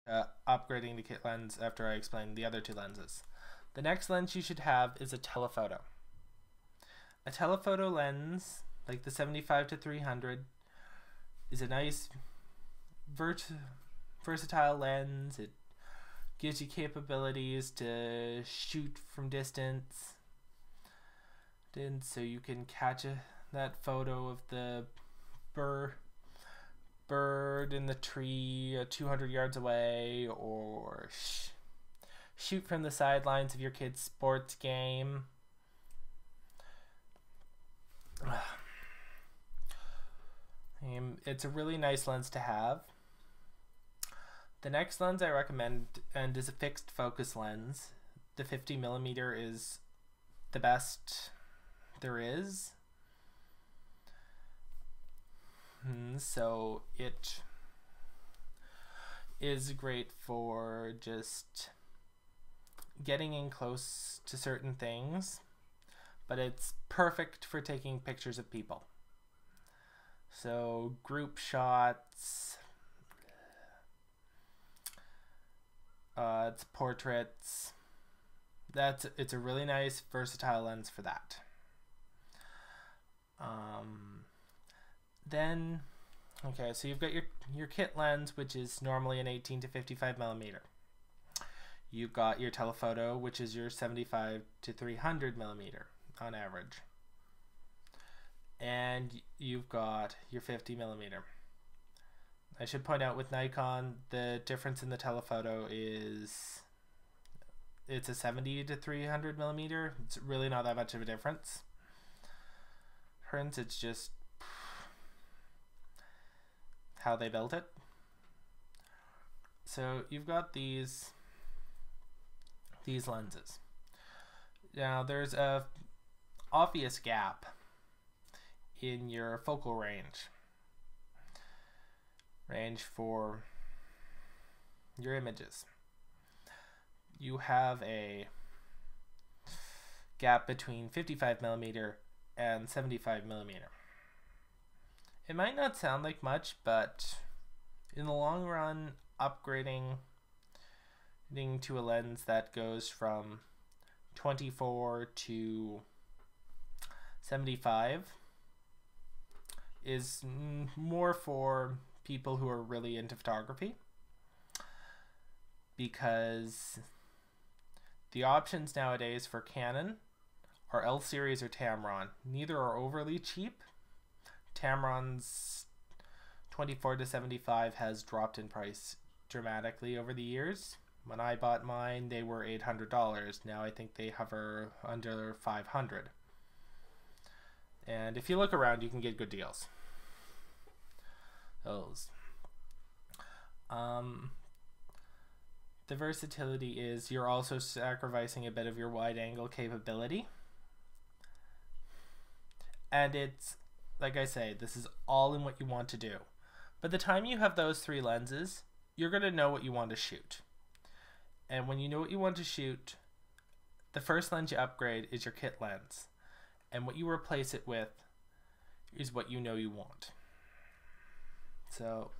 upgrading the kit lens after I explain the other two lenses. The next lens you should have is a telephoto. A telephoto lens, like the 75 to 300, is a nice versatile lens. It gives you capabilities to shoot from distance, so you can catch that photo of the bird in the tree 200 yards away, or shoot from the sidelines of your kid's sports game. It's a really nice lens to have. The next lens I recommend and is a fixed focus lens. The 50mm is the best there is. So it is great for just getting in close to certain things, but it's perfect for taking pictures of people. So group shots, it's portraits. It's a really nice versatile lens for that. Then, okay, so you've got your kit lens, which is normally an 18 to 55mm. You've got your telephoto, which is your 75 to 300mm on average. And you've got your 50mm. I should point out with Nikon, the difference in the telephoto is it's a 70 to 300mm. It's really not that much of a difference. It's just how they built it. So you've got these lenses. Now there's a obvious gap in your focal range for your images. You have a gap between 55mm and 75mm. It might not sound like much, but in the long run, upgrading to a lens that goes from 24 to 75 is more for people who are really into photography, because the options nowadays for Canon are L series or Tamron. Neither are overly cheap. Tamron's 24 to 75 has dropped in price dramatically over the years. When I bought mine, they were $800. Now I think they hover under $500. And if you look around, you can get good deals. Those. The versatility is you're also sacrificing a bit of your wide angle capability. And it's, like I say, this is all in what you want to do. By the time you have those three lenses, you're going to know what you want to shoot. And when you know what you want to shoot, the first lens you upgrade is your kit lens. And what you replace it with is what you know you want. So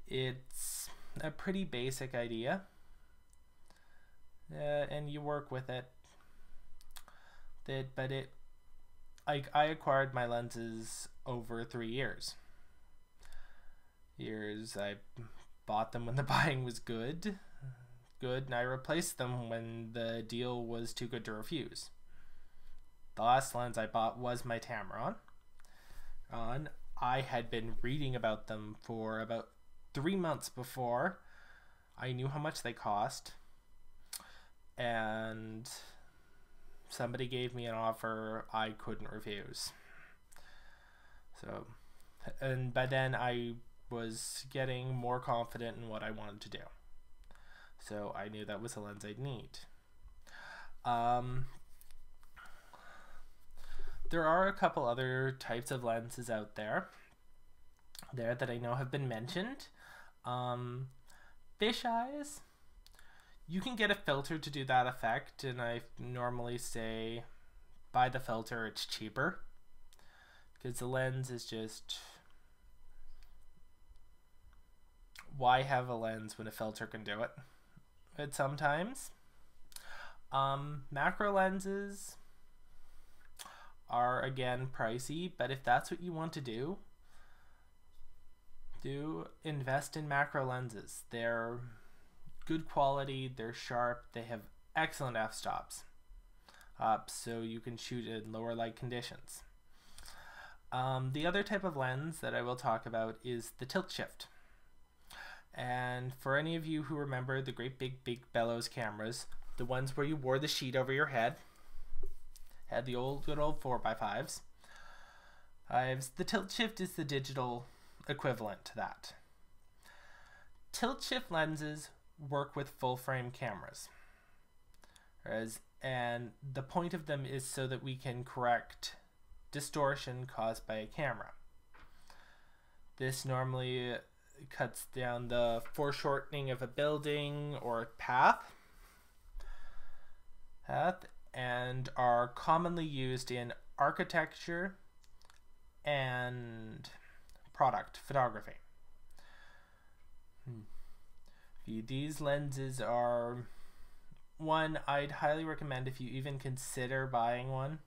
it's a pretty basic idea. And you work with it. I acquired my lenses over 3 years. I bought them when the buying was good, and I replaced them when the deal was too good to refuse. The last lens I bought was my Tamron. I had been reading about them for about 3 months before I knew how much they cost, and somebody gave me an offer I couldn't refuse. So, and by then I was getting more confident in what I wanted to do. So I knew that was the lens I'd need. There are a couple other types of lenses out there that I know have been mentioned. Fisheyes. You can get a filter to do that effect, and I normally say buy the filter, it's cheaper, because the lens is just why have a lens when a filter can do it? But sometimes. Macro lenses are again pricey, but if that's what you want to do invest in macro lenses. They're good quality, they're sharp, they have excellent f-stops, so you can shoot in lower light conditions. The other type of lens that I will talk about is the tilt shift. And for any of you who remember the great big bellows cameras, the ones where you wore the sheet over your head, had the good old 4x5s. The tilt shift is the digital equivalent to that. Tilt shift lenses work with full frame cameras, and the point of them is so that we can correct distortion caused by a camera. This normally cuts down the foreshortening of a building or a path, and are commonly used in architecture and product photography. These lenses are one I'd highly recommend. If you even consider buying one,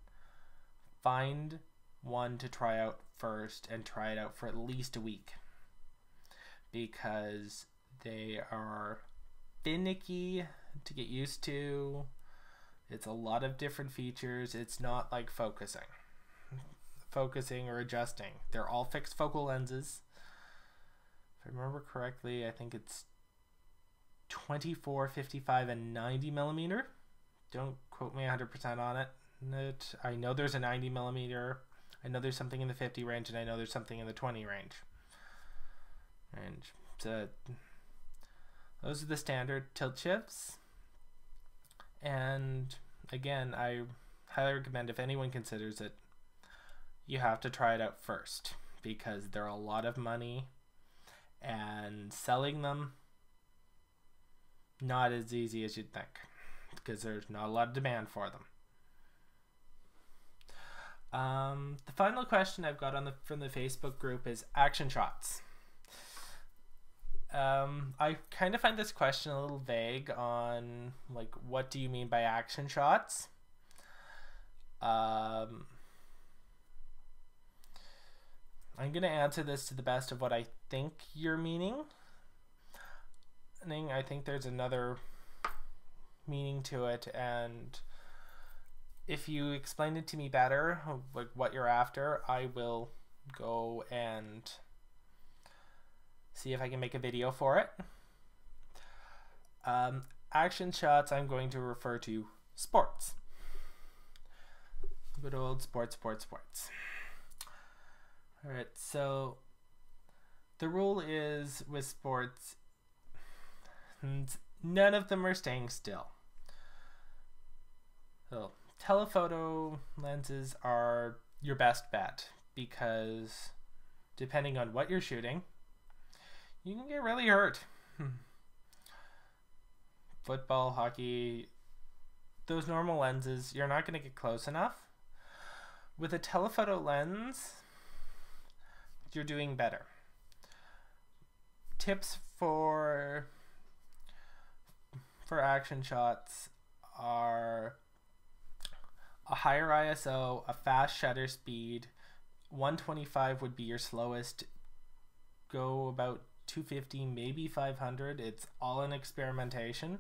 find one to try out first and try it out for at least a week, because they are finicky to get used to. It's a lot of different features. It's not like focusing or adjusting. They're all fixed focal lenses. If I remember correctly, I think it's 24, 55, and 90 millimeter. Don't quote me 100% on it. I know there's a 90 millimeter. I know there's something in the 50 range, and I know there's something in the 20 range. So those are the standard tilt shifts. And again, I highly recommend, if anyone considers it, you have to try it out first, because they're a lot of money, and selling them not as easy as you'd think, because there's not a lot of demand for them. The final question I've got from the Facebook group is action shots. I kind of find this question a little vague on, like, what do you mean by action shots? I'm going to answer this to the best of what I think you're meaning. I think there's another meaning to it, and if you explain it to me better, like what you're after, I will go and see if I can make a video for it. Action shots, I'm going to refer to sports. Good old sports. Alright, so the rule is with sports, none of them are staying still. So telephoto lenses are your best bet, because depending on what you're shooting, you can get really hurt. Football, hockey, those normal lenses, you're not going to get close enough. With a telephoto lens, you're doing better. Tips for action shots are a higher ISO, a fast shutter speed. 125 would be your slowest. Go about 250, maybe 500. It's all in experimentation.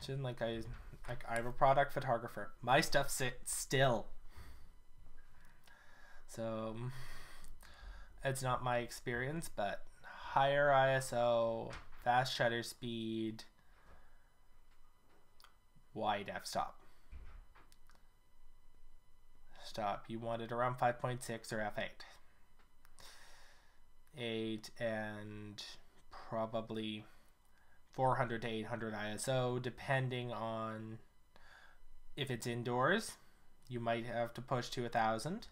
Like I'm a product photographer. My stuff sits still, so it's not my experience. But higher ISO, fast shutter speed, wide f-stop. You want it around 5.6 or f8. 8 and probably 400 to 800 ISO, depending on if it's indoors. You might have to push to 1000.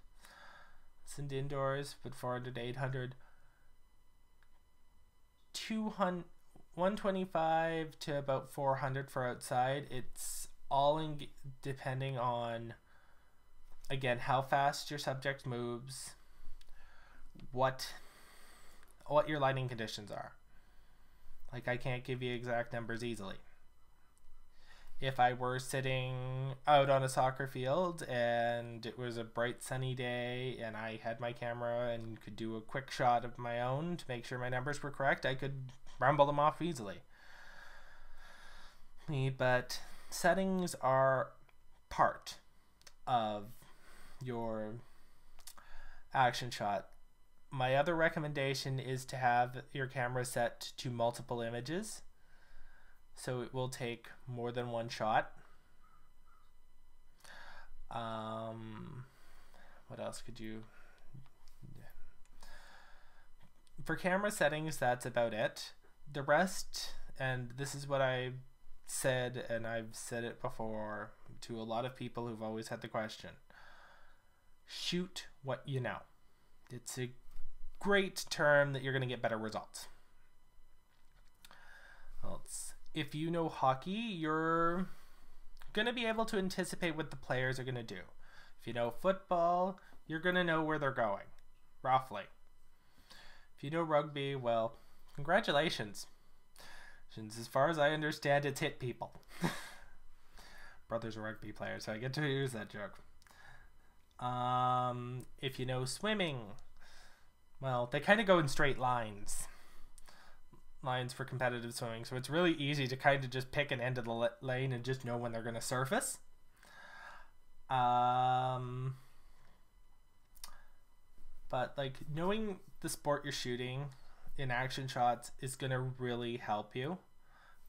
It's indoors, but 400 to 800. 125 to about 400 for outside. It's all in depending on, again, how fast your subject moves, what what your lighting conditions are. Like, I can't give you exact numbers easily. If I were sitting out on a soccer field and it was a bright sunny day and I had my camera and could do a quick shot of my own to make sure my numbers were correct, I could rumble them off easily. But settings are part of your action shot. My other recommendation is to have your camera set to multiple images, so it will take more than one shot. What else could you... For camera settings, that's about it. The rest, and this is what I said, and I've said it before to a lot of people who've always had the question: shoot what you know. It's a great term that you're going to get better results. Well, if you know hockey, you're going to be able to anticipate what the players are going to do. If you know football, you're going to know where they're going, roughly. If you know rugby, well, congratulations. As far as I understand, it's hit people. Brothers are rugby players, so I get to use that joke. If you know swimming, well, they kind of go in straight lines for competitive swimming, so it's really easy to kind of just pick an end of the lane and just know when they're going to surface. But like, knowing the sport you're shooting in action shots is going to really help you,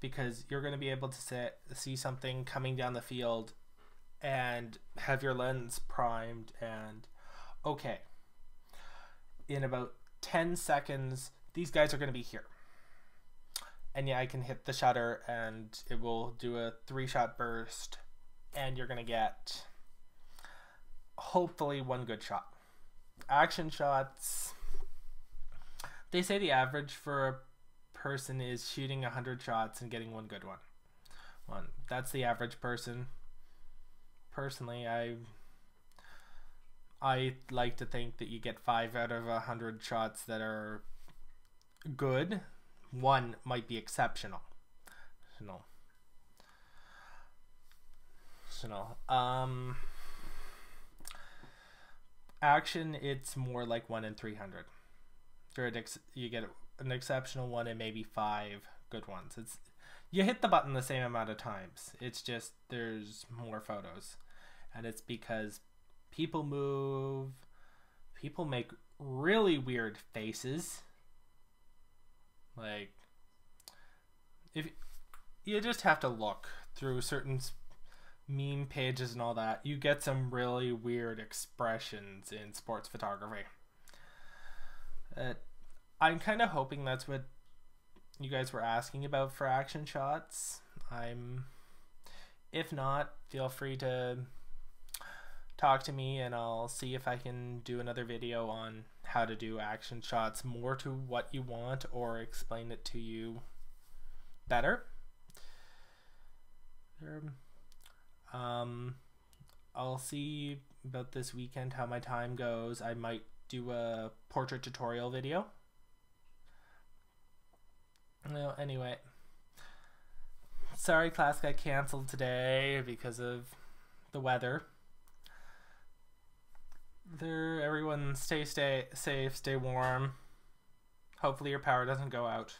because you're going to be able to see something coming down the field and have your lens primed and, okay, in about 10 seconds these guys are going to be here, and yeah, I can hit the shutter and it will do a 3-shot burst and you're going to get hopefully one good shot. Action shots, they say the average for a person is shooting 100 shots and getting one good one. That's the average person. Personally, I like to think that you get 5 out of 100 shots that are good. One might be exceptional. Action, it's more like 1 in 300. You get an exceptional one and maybe 5 good ones. You hit the button the same amount of times. It's just there's more photos, and it's because people move, people make really weird faces. Like, if you just have to look through certain meme pages and all that, you get some really weird expressions in sports photography. I'm kind of hoping that's what you guys were asking about for action shots. If not, feel free to talk to me and I'll see if I can do another video on how to do action shots more to what you want, or explain it to you better. I'll see about this weekend how my time goes. I might do a portrait tutorial video. Well, anyway, sorry class got canceled today because of the weather. Everyone stay safe, stay warm. Hopefully your power doesn't go out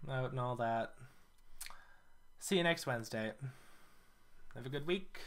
and all that. See you next Wednesday. Have a good week.